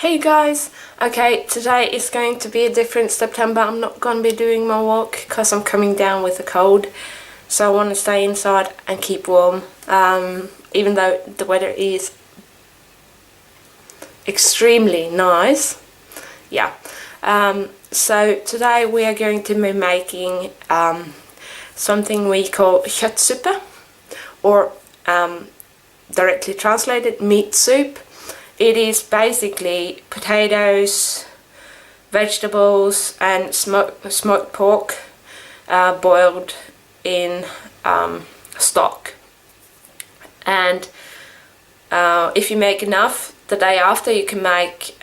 Hey guys! Okay, today is going to be a different September. I'm not going to be doing my walk because I'm coming down with a cold. So I want to stay inside and keep warm. Even though the weather is extremely nice. Yeah. So today we are going to be making something we call Kjøttsuppe, or directly translated meat soup. It is basically potatoes, vegetables and smoked pork boiled in stock. And if you make enough, the day after you can make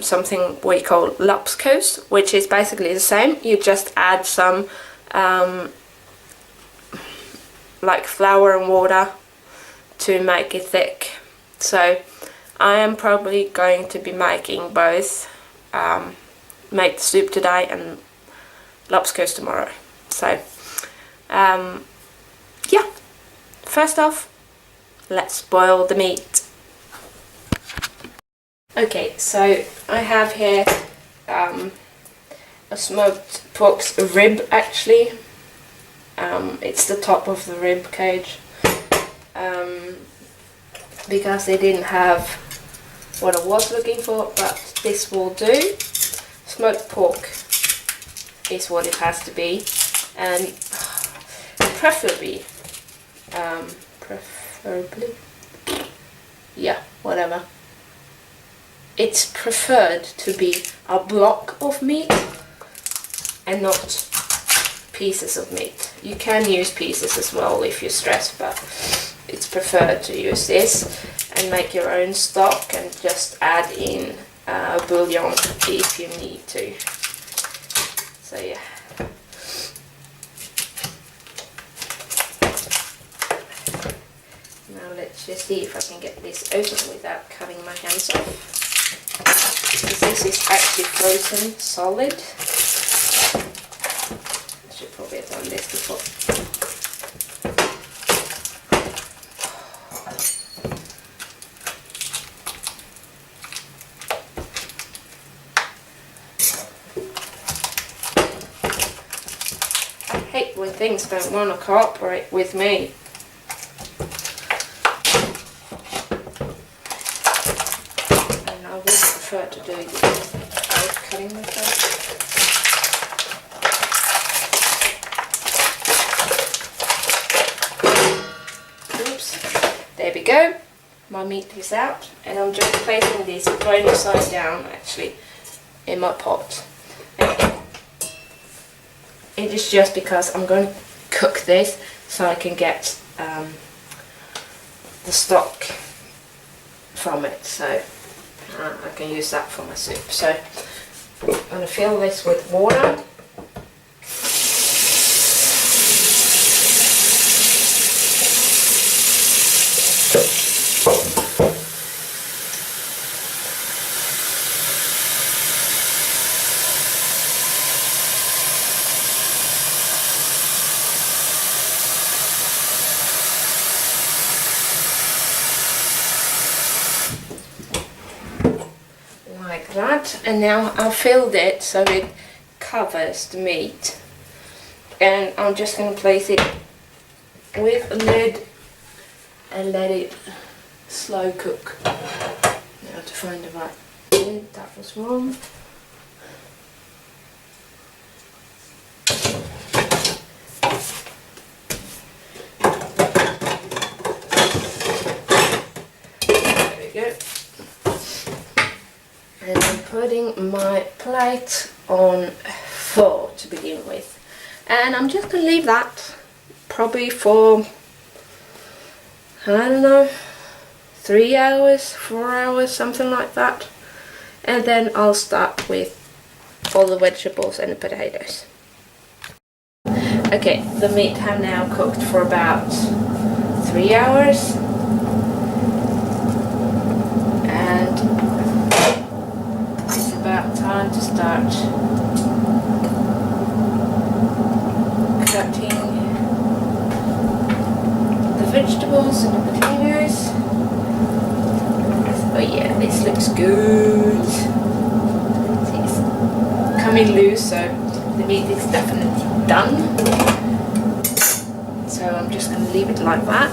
something we call lapskaus, which is basically the same. You just add some like flour and water to make it thick. So I am probably going to be making both, make the soup today and lapskaus tomorrow. So, yeah, first off, let's boil the meat. Okay, so I have here a smoked pork's rib actually. It's the top of the rib cage, because they didn't have what I was looking for, but this will do. Smoked pork is what it has to be, and preferably, yeah, whatever. It's preferred to be a block of meat and not pieces of meat. You can use pieces as well if you're stressed, but it's preferred to use this and make your own stock and just add in bouillon if you need to. So yeah. Now let's just see if I can get this open without cutting my hands off. Because this is actually frozen solid. I should probably have done this before. I hate when things don't want to cooperate with me. And I would prefer to do this without cutting myself. There we go, my meat is out, and I'm just placing this bone side down actually in my pot. It is just because I'm going to cook this so I can get the stock from it, so I can use that for my soup. So I'm going to fill this with water. Like that, and now I've filled it so it covers the meat, and I'm just going to place it with a lid and let it slow cook. Now to find the right lid, that was wrong. There we go. And I'm putting my plate on full to begin with, and I'm just going to leave that probably for, I don't know, 3 hours, 4 hours, something like that, and then I'll start with all the vegetables and the potatoes. Okay, the meat have now cooked for about 3 hours, and about time to start cutting the vegetables and the potatoes. Oh yeah, this looks good. See, it's coming loose, so the meat is definitely done. So I'm just going to leave it like that.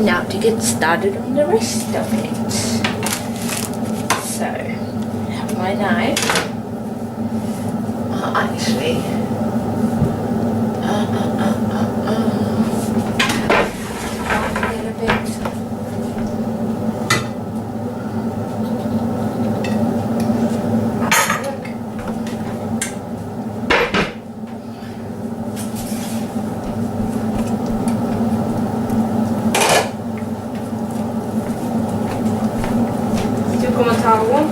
Now to get started on the rest of it. So, I have my knife. Actually, a little bit. Kommer ta one.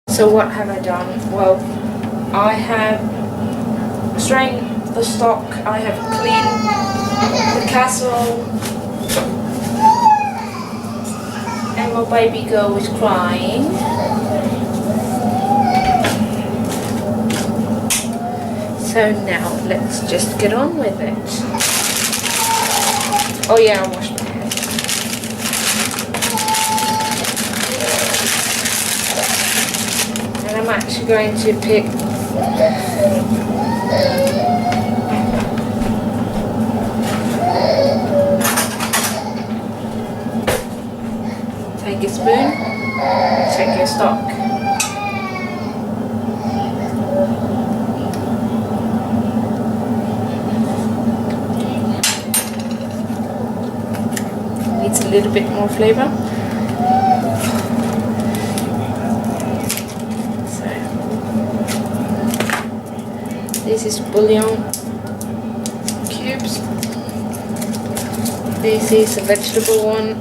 So what have I done? Well, I have strained the stock, I have cleaned the casserole, and my baby girl is crying. So now let's just get on with it. Oh yeah, I washed my hair. And I'm actually going to pick take a spoon, check your stock. Needs a little bit more flavor. This is bouillon cubes. This is a vegetable one.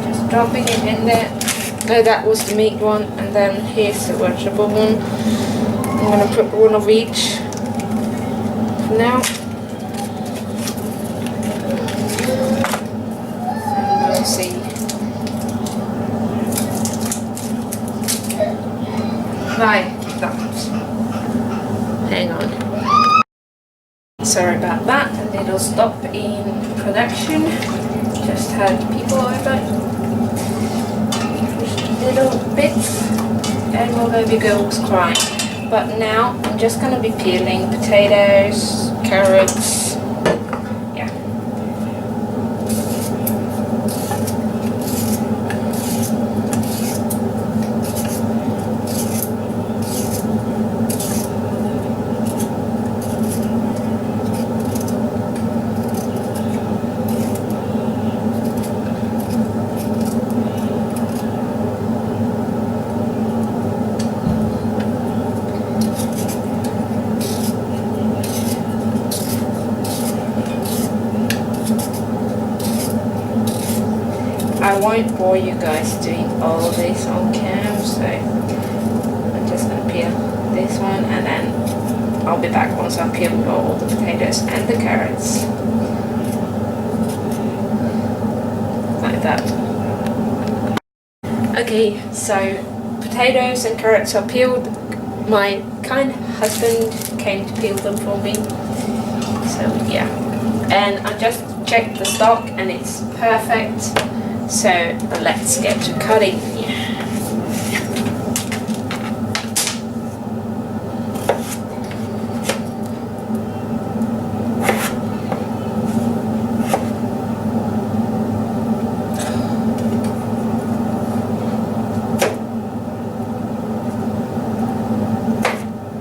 Just dropping it in there. No, that was the meat one, and then here's the vegetable one. I'm gonna put one of each for now. And we'll see. Right, that. Hang on. Sorry about that, a little stop in production. Just had people over. Pushed little bits, and my baby girl was crying. But now I'm just gonna be peeling potatoes, carrots. I won't bore you guys doing all of this on cam, so I'm just going to peel this one, and then I'll be back once I've peeled all the potatoes and the carrots. Like that. Okay, so potatoes and carrots are peeled. My kind husband came to peel them for me. So yeah, and I just checked the stock and it's perfect. So let's get to cutting.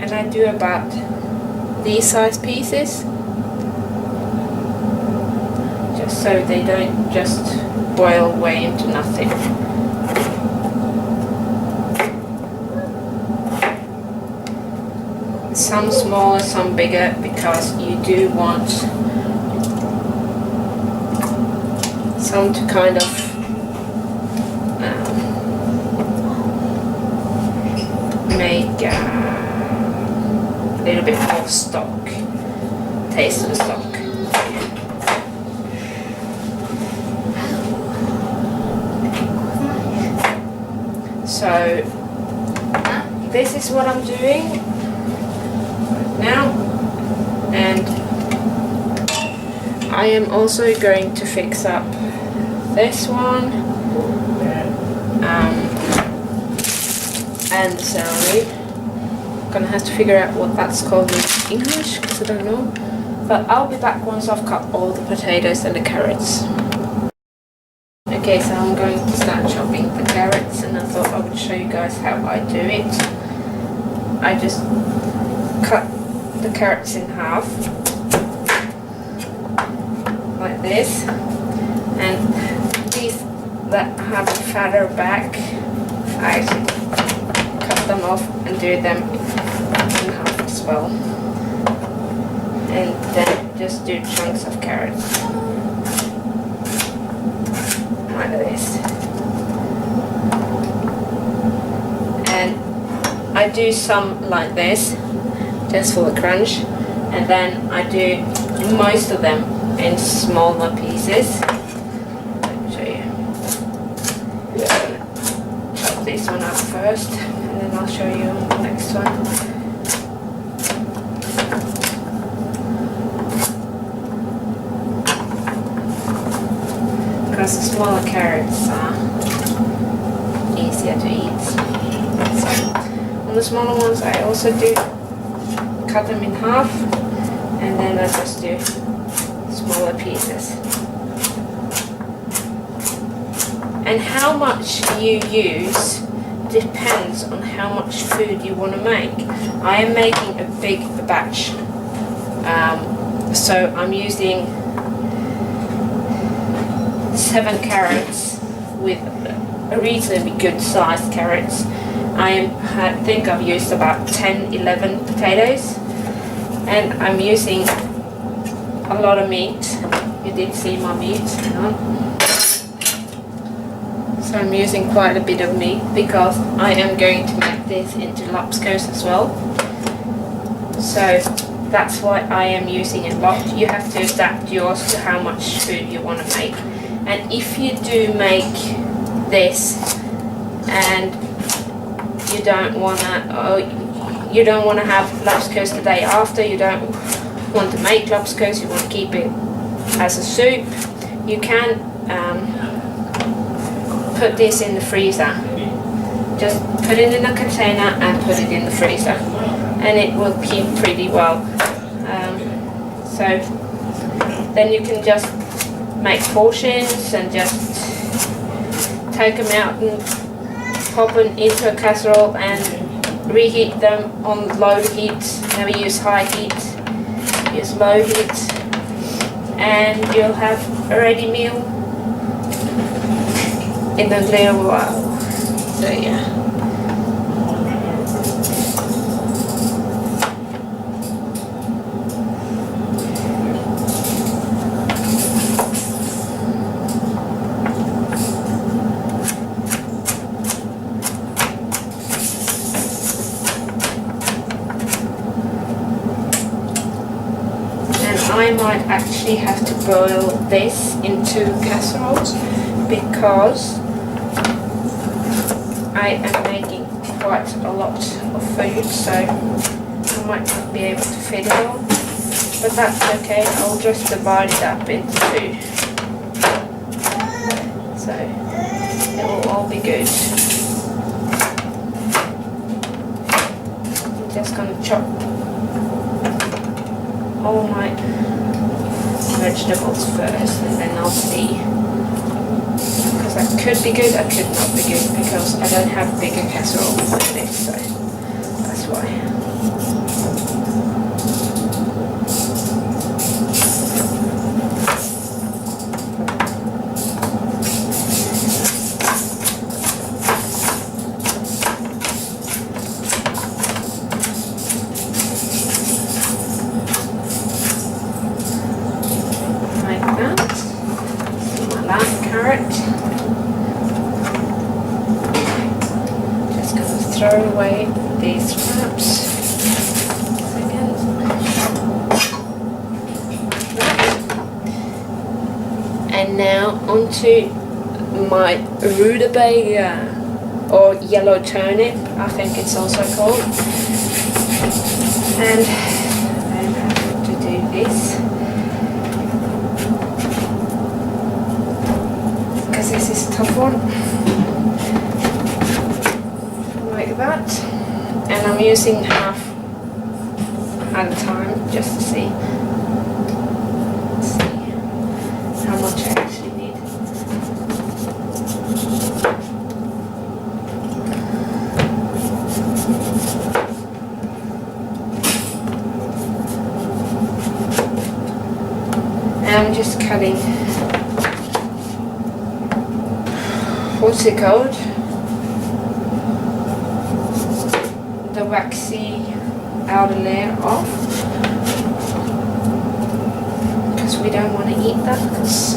And I do about these size pieces, just so they don't just boil away into nothing. Some smaller, some bigger, because you do want some to kind of make a little bit more stock, taste of the stock. So this is what I'm doing right now, and I am also going to fix up this one and the celery. I'm gonna have to figure out what that's called in English because I don't know, but I'll be back once I've cut all the potatoes and the carrots. Okay, so I'm going to start chopping the carrots, and I thought I would show you guys how I do it. I just cut the carrots in half, like this, and these that have a fatter back, I actually cut them off and do them in half as well. And then just do chunks of carrots. Like this, and I do some like this just for the crunch, and then I do most of them in smaller pieces. Let me show you. Chop this one up first, and then I'll show you the next one. Because the smaller carrots are easier to eat. So on the smaller ones I also do cut them in half, and then I just do smaller pieces. And how much you use depends on how much food you want to make. I am making a big batch, so I'm using 7 carrots with a reasonably good sized carrots. I think I've used about 10-11 potatoes, and I'm using a lot of meat. You did see my meat, so I'm using quite a bit of meat because I am going to make this into lapskaus as well. So that's why I am using a lot. You have to adapt yours to how much food you want to make. And if you do make this and you don't want to have lapskaus the day after, you don't want to make lapskaus, you want to keep it as a soup, you can put this in the freezer. Just put it in a container and put it in the freezer, and it will keep pretty well. So then you can just make portions and just take them out and pop them into a casserole and reheat them on low heat. Never use high heat, use low heat, and you'll have a ready meal in a little while. So yeah. I might actually have to boil this into casseroles because I am making quite a lot of food, so I might not be able to feed it all. But that's okay, I'll just divide it up into 2. So it will all be good. I'm just gonna chop all my vegetables first and then I'll see. Because that could be good, that could not be good, because I don't have bigger casserole like this, so that's why. Throw away these scraps. And now onto my rutabaga, or yellow turnip, I think it's also called. And I have to do this because this is a tough one. Like that, and I'm using half at a time just to see how much I actually need. And I'm just cutting, what's it called? The waxy outer layer off, because we don't want to eat that, because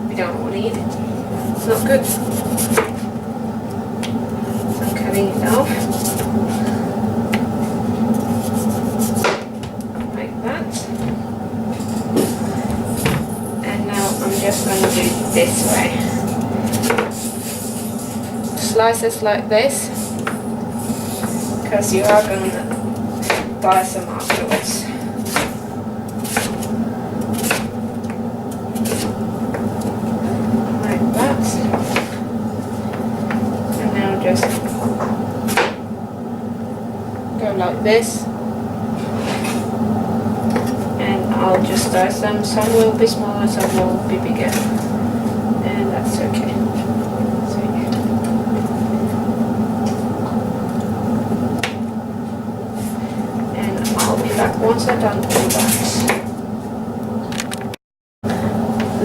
we don't want to eat it. It's not good. So I'm cutting it off like that, and now I'm just going to do it this way. Slices like this, because you are going to buy some afterwards. Like that. And now just go like this. And I'll just dice them. Some will be smaller, some will be bigger. And that's okay. Once I've done all that,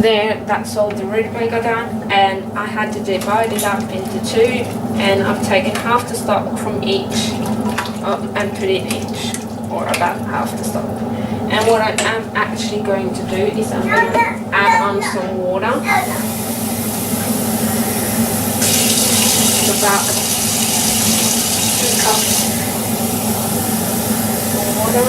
there, that's all the rutabaga done, and I had to divide it up into 2, and I've taken half the stock from each and put it in each, or about half the stock. And what I am actually going to do is I'm going to add on some water, about 2 cups of water.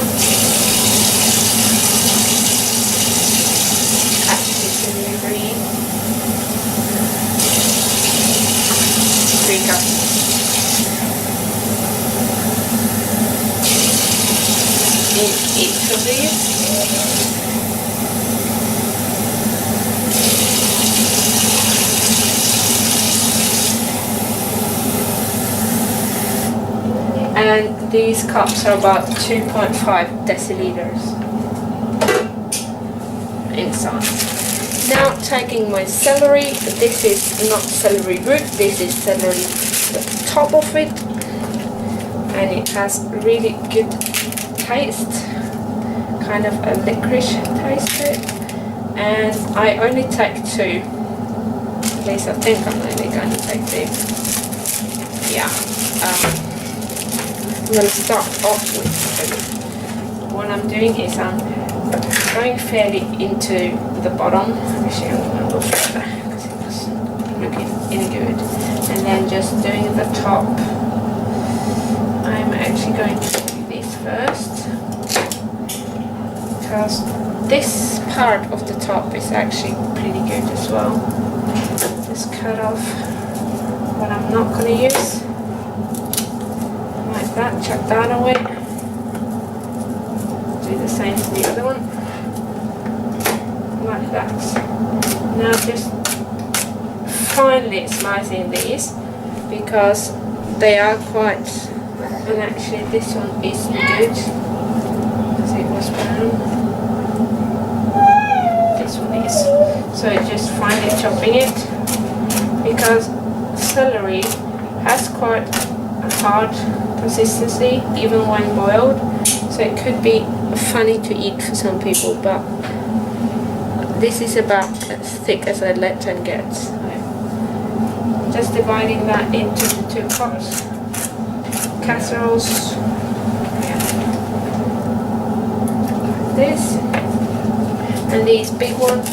In each of these. And these cups are about 2.5 deciliters in size. Now taking my celery, this is not celery root, this is celery the top of it, and it has really good taste, kind of a licorice taste to it, and I only take 2, at least I think I'm only going to take 2, yeah. I'm going to start off with 2. What I'm doing is I'm going fairly into the bottom, actually I'm going to go further because it wasn't looking any good, and then just doing the top. I'm actually going to do this first, because this part of the top is actually pretty good as well. Just cut off what I'm not going to use. that, chuck that away. Do the same to the other one. Like that. Now just finely slicing these because they are quite, and actually this one is good because it was brown. This one is. So just finely chopping it because celery has quite a hard consistency even when boiled, so it could be funny to eat for some people, but this is about as thick as I let them get. So just dividing that into the 2 pots. Casseroles. Yeah. Like this. And these big ones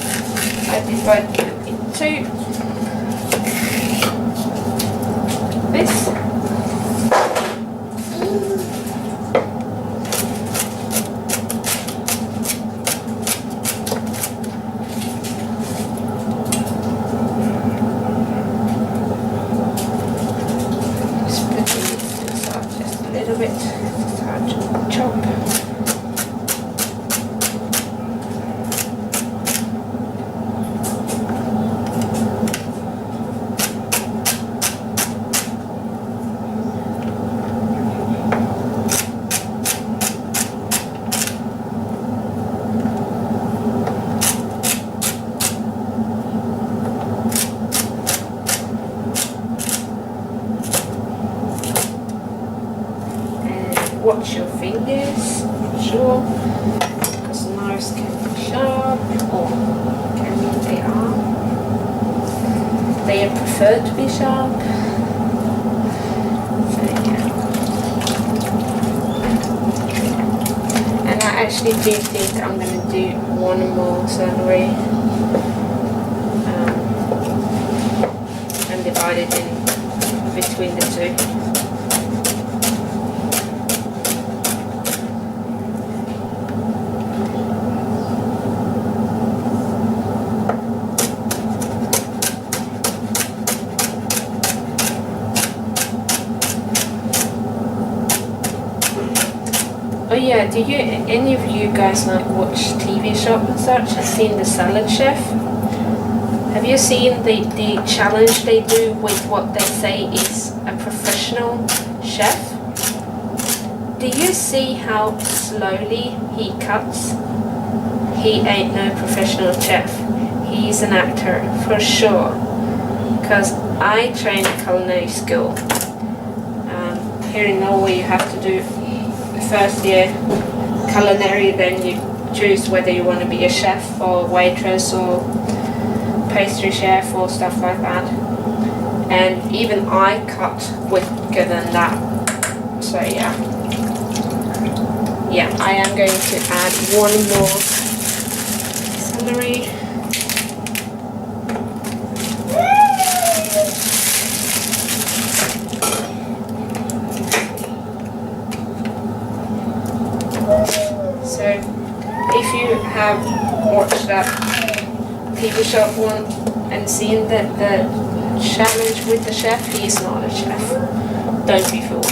I divide them into this. Watch your fingers, sure, because knives can be sharp, or can mean they are. They prefer to be sharp. So yeah. And I actually do think I'm going to do one more celery and divide it in between the 2. Oh yeah, do you, any of you guys like watch TV shows and such? Have seen the Salad Chef? Have you seen the challenge they do with what they say is a professional chef? Do you see how slowly he cuts? He ain't no professional chef. He's an actor for sure. Because I trained at culinary school. Here in Norway you have to do first year culinary, then you choose whether you want to be a chef or waitress or pastry chef or stuff like that. And even I cut quicker than that. So yeah. Yeah, I am going to add one more celery. So, if you have watched that TV show one and seen the challenge with the chef, he is not a chef. Don't be fooled.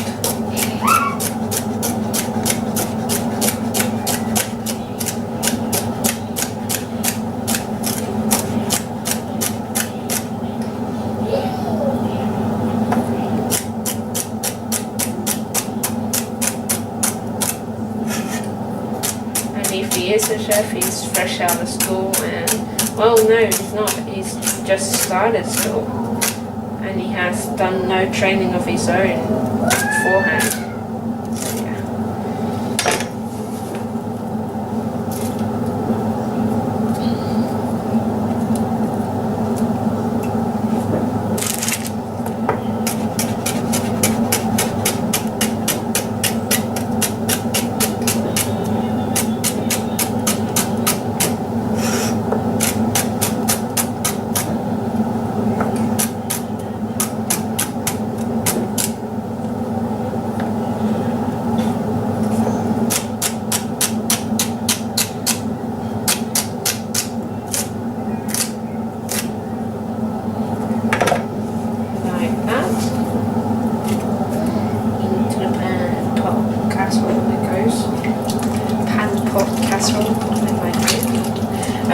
If he is a chef, he's fresh out of school, and well, no, he's not. He's just started school, and he has done no training of his own beforehand. So yeah.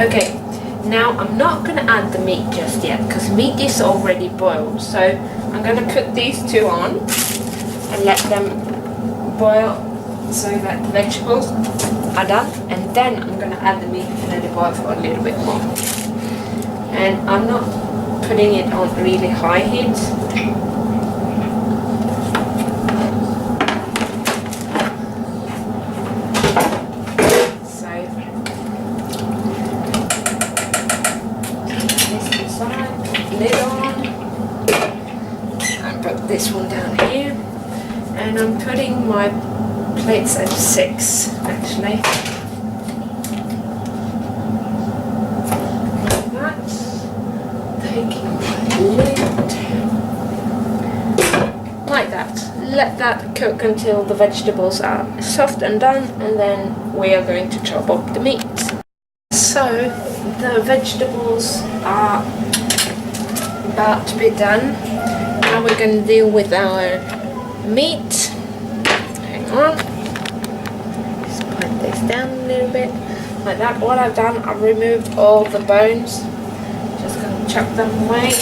Okay, now I'm not going to add the meat just yet because meat is already boiled. So I'm going to put these two on and let them boil so that the vegetables are done. And then I'm going to add the meat and let it boil for a little bit more. And I'm not putting it on really high heat. Lid on, and put this one down here, and I'm putting my plates at 6 actually, like that, taking my lid, like that, let that cook until the vegetables are soft and done, and then we are going to chop up the meat. So the vegetables are about to be done. Now we're going to deal with our meat. Hang on. Just put this down a little bit. Like that. What I've done, I've removed all the bones. Just going to chuck them away.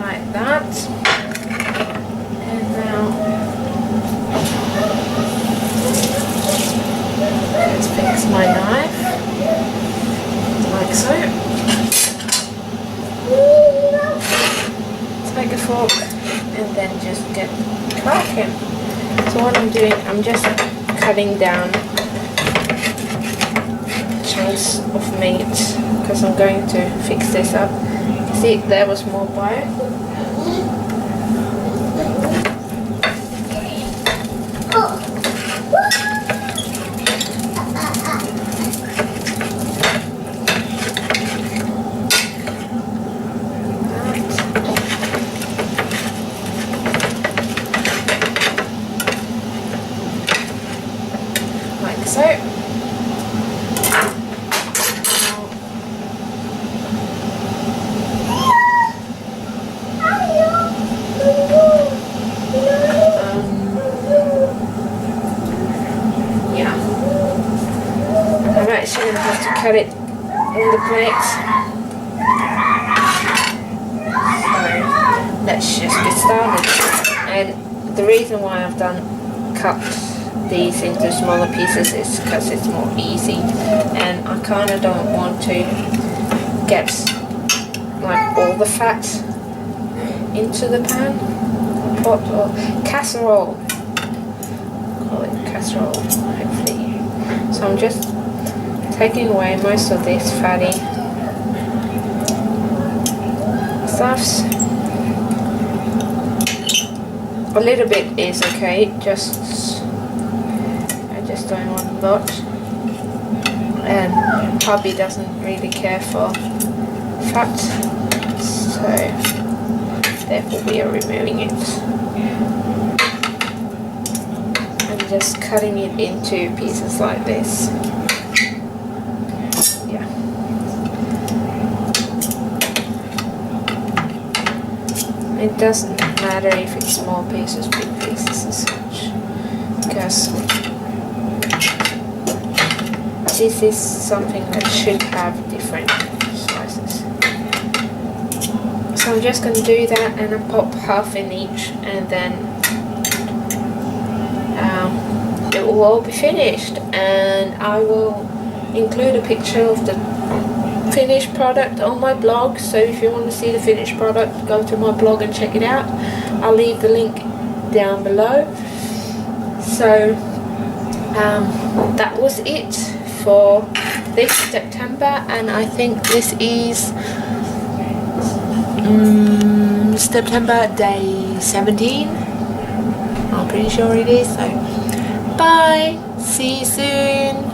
Like that. And now let's fix my knife, like so. Take a fork and then just get cracking. So what I'm doing, I'm just cutting down chunks of meat because I'm going to fix this up. See, there was more bone. Like so. Yeah. I'm actually going to have to cut it on the plate. So let's just get started. And the reason why I've cut these into smaller pieces is because it's more easy, and I kind of don't want to get like all the fat into the pan, pot or casserole. Call it casserole, hopefully. So I'm just taking away most of this fatty stuffs. A little bit is okay, I just don't want a lot. And hubby doesn't really care for fat, so therefore we are removing it. And just cutting it into pieces like this. Yeah. It doesn't matter if it's small pieces, big pieces and such, because this is something that should have different slices. So I'm just going to do that, and I pop half in each, and then it will all be finished, and I will include a picture of the finished product on my blog. So if you want to see the finished product, go to my blog and check it out. I'll leave the link down below. So that was it for this STEPtember, and I think this is STEPtember day 17. I'm pretty sure it is. So bye, see you soon.